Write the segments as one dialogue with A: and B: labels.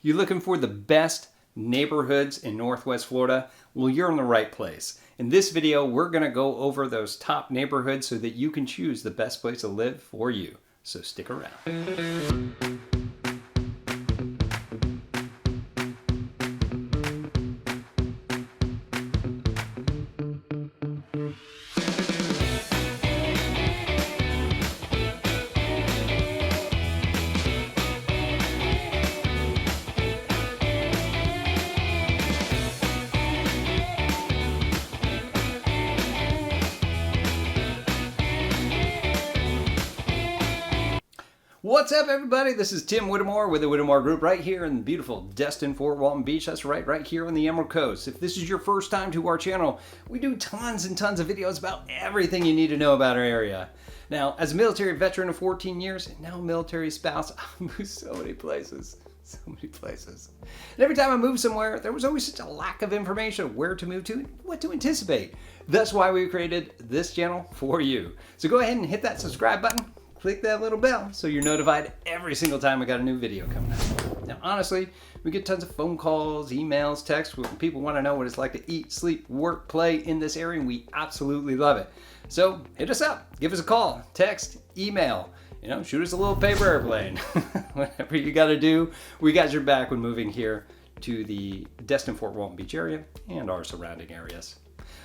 A: You looking for the best neighborhoods in Northwest Florida? Well, you're in the right place. In this video, we're going to go over those top neighborhoods so that you can choose the best place to live for you. So stick around. What's up, everybody? This is Tim Whittemore with the Whittemore Group right here in the beautiful Destin-Fort, Walton Beach. That's right here on the Emerald Coast. If this is your first time to our channel, we do tons and tons of videos about everything you need to know about our area. Now, as a military veteran of 14 years and now military spouse, I've moved so many places. And every time I moved somewhere, there was always such a lack of information of where to move to and what to anticipate. That's why we created this channel for you. So go ahead and hit that subscribe button. Click that little bell so you're notified every single time we got a new video coming out. Now, honestly, we get tons of phone calls, emails, texts when people want to know what it's like to eat, sleep, work, play in this area, and we absolutely love it. So hit us up, give us a call, text, email, shoot us a little paper airplane. Whatever you got to do, we got your back when moving here to the Destin-Fort Walton Beach area and our surrounding areas.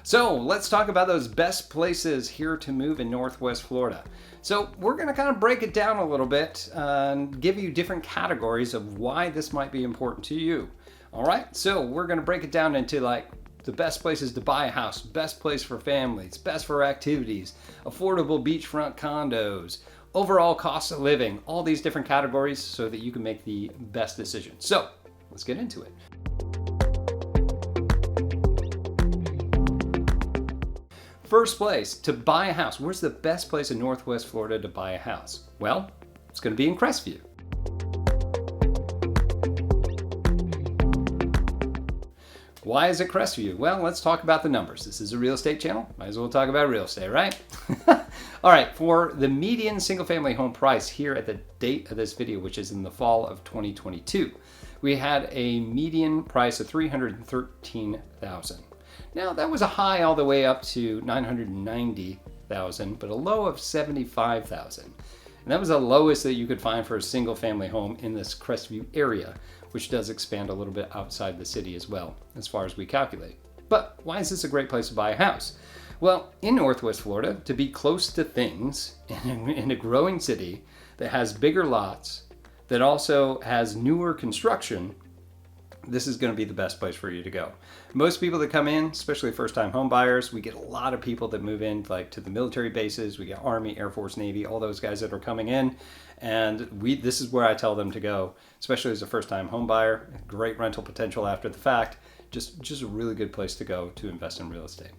A: So let's talk about those best places here to move in Northwest Florida. So we're going to kind of break it down a little bit and give you different categories of why this might be important to you. All right, so we're going to break it down into like the best places to buy a house, best place for families, best for activities, affordable beachfront condos, overall cost of living, all these different categories so that you can make the best decision. So let's get into it. First place, to buy a house. Where's the best place in Northwest Florida to buy a house? Well, it's going to be in Crestview. Why is it Crestview? Well, let's talk about the numbers. This is a real estate channel. Might as well talk about real estate, right? All right, for the median single-family home price here at the date of this video, which is in the fall of 2022, we had a median price of $313,000. Now, that was a high all the way up to $990,000, but a low of $75,000. And that was the lowest that you could find for a single family home in this Crestview area, which does expand a little bit outside the city as well, as far as we calculate. But why is this a great place to buy a house? Well, in Northwest Florida, to be close to things in a growing city that has bigger lots, that also has newer construction, this is going to be the best place for you to go. Most people that come in, especially first-time home buyers, we get a lot of people that move in like to the military bases. We get Army, Air Force, Navy, all those guys that are coming in. And this is where I tell them to go, especially as a first-time home buyer. Great rental potential after the fact. Just a really good place to go to invest in real estate.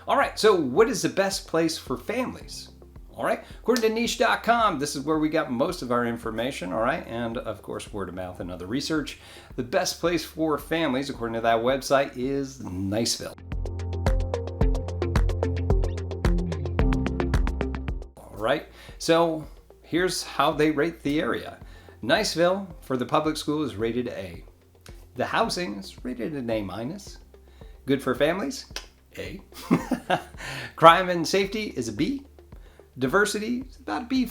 A: All right, so what is the best place for families? All right, according to niche.com, this is where we got most of our information, all right, and of course word of mouth and other research. The best place for families, according to that website, is Niceville. All right, so here's how they rate the area. Niceville, for the public school, is rated A. The housing is rated an A-. Good for families, A. Crime and safety is a B. Diversity is about a B+,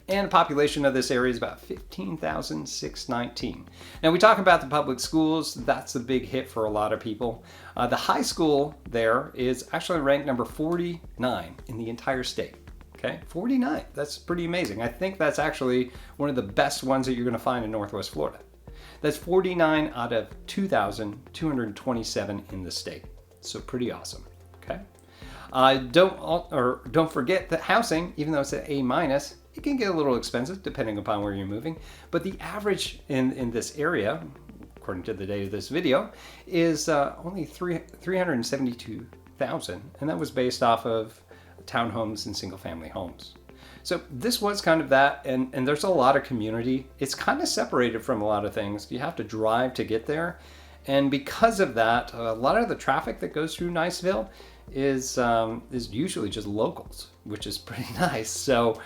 A: and the population of this area is about 15,619. Now we talk about the public schools, that's a big hit for a lot of people. The high school there is actually ranked number 49 in the entire state. Okay, 49, that's pretty amazing. I think that's actually one of the best ones that you're going to find in Northwest Florida. That's 49 out of 2,227 in the state, so pretty awesome, okay? Don't forget that housing, even though it's an A-, it can get a little expensive depending upon where you're moving. But the average in this area, according to the date of this video, is only $372,000, and that was based off of townhomes and single-family homes. So this was kind of that, and there's a lot of community. It's kind of separated from a lot of things. You have to drive to get there, and because of that, a lot of the traffic that goes through Niceville is usually just locals, which is pretty nice. So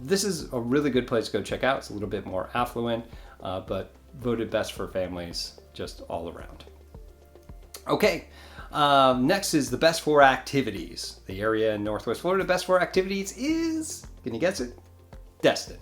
A: this is a really good place to go check out. It's a little bit more affluent, but voted best for families just all around. Okay, next is the best for activities. The area in Northwest Florida best for activities is, can you guess it? Destin.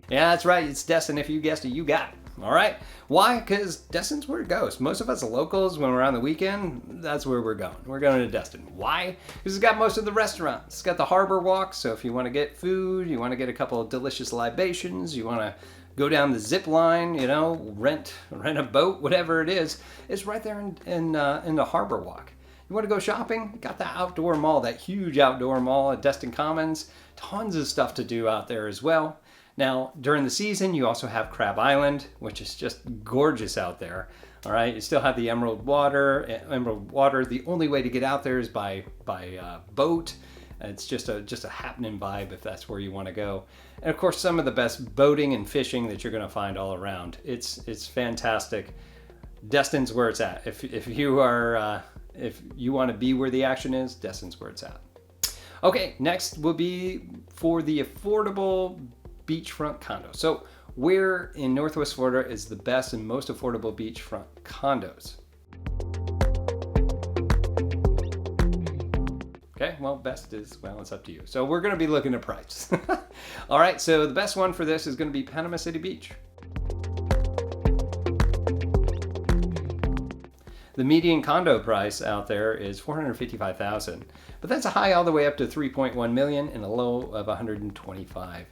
A: Yeah, that's right, it's Destin. If you guessed it, you got it. All right. Why? Because Destin's where it goes. Most of us locals, when we're on the weekend, that's where we're going. We're going to Destin. Why? Because it's got most of the restaurants. It's got the harbor walk, so if you want to get food, you want to get a couple of delicious libations, you want to go down the zip line, you know, rent a boat, whatever it is, it's right there in the harbor walk. You want to go shopping? Got that outdoor mall, that huge outdoor mall at Destin Commons. Tons of stuff to do out there as well. Now, during the season, you also have Crab Island, which is just gorgeous out there. All right, you still have the Emerald Water. The only way to get out there is by boat. It's just a happening vibe if that's where you want to go. And of course, some of the best boating and fishing that you're going to find all around. It's fantastic. Destin's where it's at. If you want to be where the action is, Destin's where it's at. Okay, next will be for the affordable beachfront condo. So where in Northwest Florida is the best and most affordable beachfront condos? Okay, well, best is, well, it's up to you. So we're going to be looking at price. All right, so the best one for this is going to be Panama City Beach. The median condo price out there is $455,000, but that's a high all the way up to $3.1 million and a low of $125,000.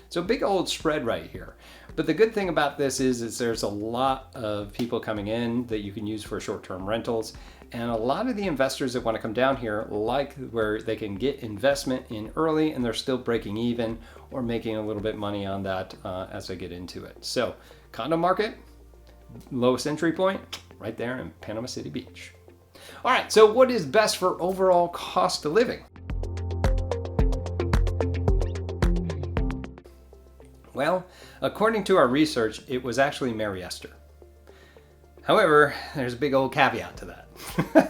A: So big old spread right here. But the good thing about this is there's a lot of people coming in that you can use for short-term rentals. And a lot of the investors that want to come down here like where they can get investment in early and they're still breaking even or making a little bit money on that as they get into it. So condo market, lowest entry point, right there in Panama City Beach. All right, so what is best for overall cost of living? Well, according to our research, it was actually Mary Esther. However, there's a big old caveat to that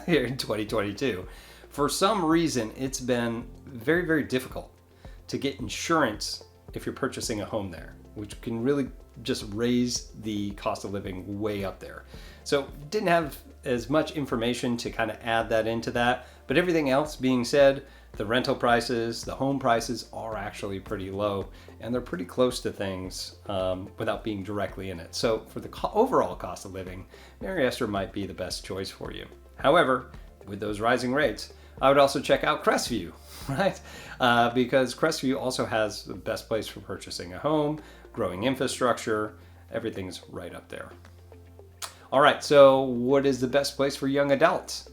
A: here in 2022. For some reason, it's been very, very difficult to get insurance if you're purchasing a home there, which can really just raise the cost of living way up there. So didn't have as much information to kind of add that into that, but everything else being said, the rental prices, the home prices are actually pretty low, and they're pretty close to things without being directly in it. So for the overall cost of living, Mary Esther might be the best choice for you. However, with those rising rates, I would also check out Crestview, right? Because Crestview also has the best place for purchasing a home, growing infrastructure, everything's right up there. All right, so what is the best place for young adults?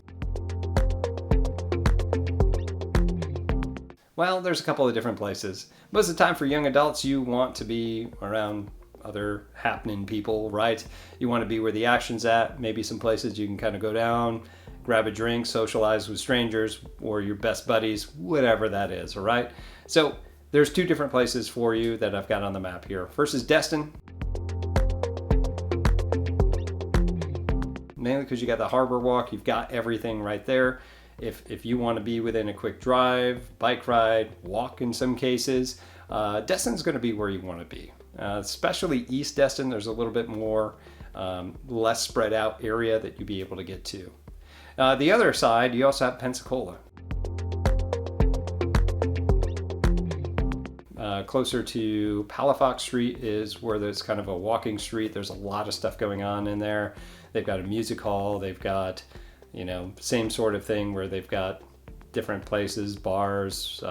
A: Well, there's a couple of different places. Most of the time for young adults, you want to be around other happening people, right? You want to be where the action's at, maybe some places you can kind of go down, grab a drink, socialize with strangers or your best buddies, whatever that is, all right? So there's two different places for you that I've got on the map here. First is Destin. Mainly because you got the harbor walk, you've got everything right there. If you want to be within a quick drive, bike ride, walk in some cases, Destin's going to be where you want to be. Especially East Destin, there's a little bit more less spread out area that you'll be able to get to. The other side, you also have Pensacola. Closer to Palafox Street is where there's kind of a walking street. There's a lot of stuff going on in there. They've got a music hall. They've got, same sort of thing where they've got different places, bars,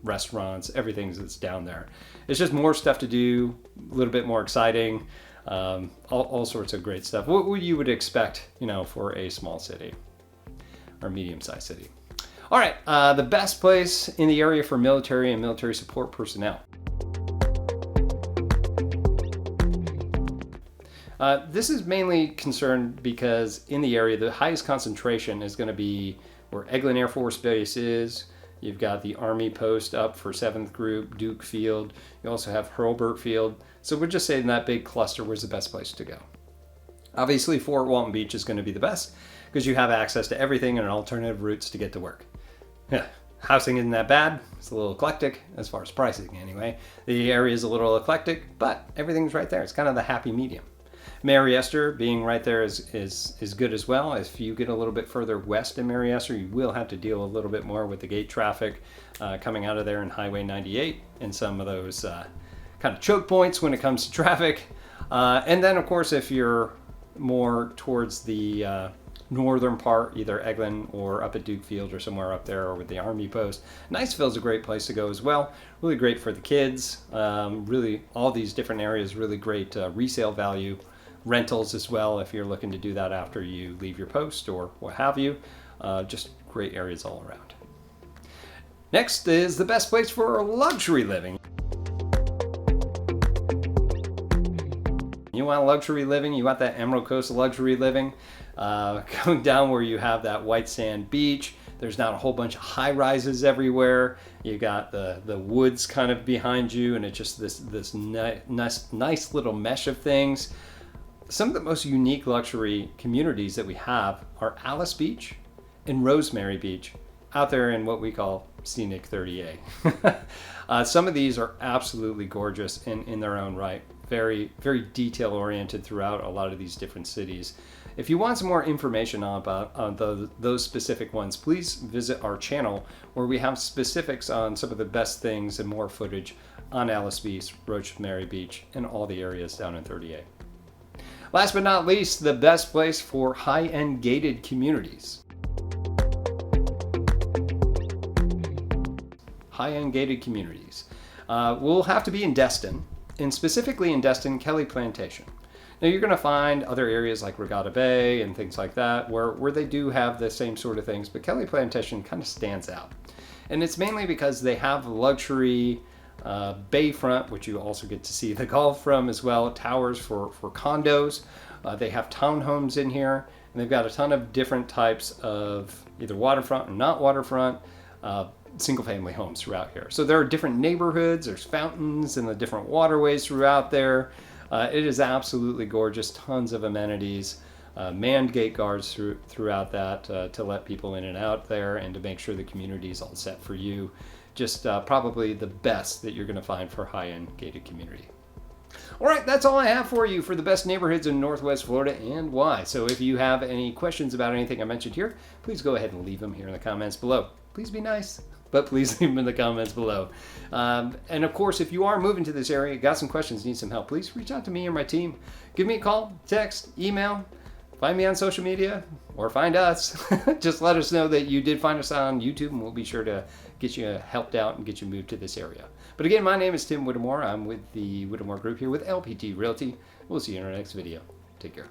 A: restaurants, everything that's down there. It's just more stuff to do, a little bit more exciting, all sorts of great stuff. What you would expect, for a small city or medium-sized city. All right, the best place in the area for military and military support personnel. This is mainly concerned because in the area, the highest concentration is going to be where Eglin Air Force Base is. You've got the Army post up for 7th Group, Duke Field. You also have Hurlburt Field. So we're just saying that big cluster was the best place to go. Obviously, Fort Walton Beach is going to be the best because you have access to everything and alternative routes to get to work. Yeah, Housing isn't that bad. It's a little eclectic as far as pricing anyway. The area is a little eclectic, but everything's right there. It's kind of the happy medium. Mariester being right there is good as well. If you get a little bit further west in Mariester, you will have to deal a little bit more with the gate traffic coming out of there in Highway 98 and some of those kind of choke points when it comes to traffic. And then, of course, if you're more towards the northern part, either Eglin or up at Duke Field or somewhere up there or with the Army Post, Niceville's a great place to go as well. Really great for the kids. Really, all these different areas, really great resale value. Rentals as well if you're looking to do that after you leave your post or what have you. Just great areas all around. Next is the best place for luxury living. You want luxury living, you want that Emerald Coast luxury living. Going down where you have that white sand beach. There's not a whole bunch of high rises everywhere. You got the woods kind of behind you, and it's just this nice little mesh of things. Some of the most unique luxury communities that we have are Alice Beach and Rosemary Beach out there in what we call scenic 30A. Some of these are absolutely gorgeous in their own right. Very, very detail oriented throughout a lot of these different cities. If you want some more information about those specific ones, please visit our channel where we have specifics on some of the best things and more footage on Alice Beach, Rosemary Beach, and all the areas down in 30A. Last but not least, the best place for high-end gated communities. High-end gated communities. Will have to be in Destin, and specifically in Destin, Kelly Plantation. Now you're going to find other areas like Regatta Bay and things like that where they do have the same sort of things, but Kelly Plantation kind of stands out. And it's mainly because they have luxury bayfront, which you also get to see the golf from as well, towers for condos. They have townhomes in here, and they've got a ton of different types of either waterfront or not waterfront single family homes throughout here. So there are different neighborhoods, there's fountains and the different waterways throughout there. It is absolutely gorgeous, tons of amenities, manned gate guards throughout that to let people in and out there and to make sure the community is all set for you. Just probably the best that you're going to find for high-end gated community. All right, that's all I have for you for the best neighborhoods in Northwest Florida and why. So if you have any questions about anything I mentioned here, please go ahead and leave them here in the comments below. Please be nice, but please leave them in the comments below. And of course, if you are moving to this area, got some questions, need some help, please reach out to me or my team. Give me a call, text, email, find me on social media, or find us. Just let us know that you did find us on YouTube, and we'll be sure to get you helped out and get you moved to this area. But again, my name is Tim Whittemore. I'm with the Whittemore Group here with LPT Realty. We'll see you in our next video. Take care.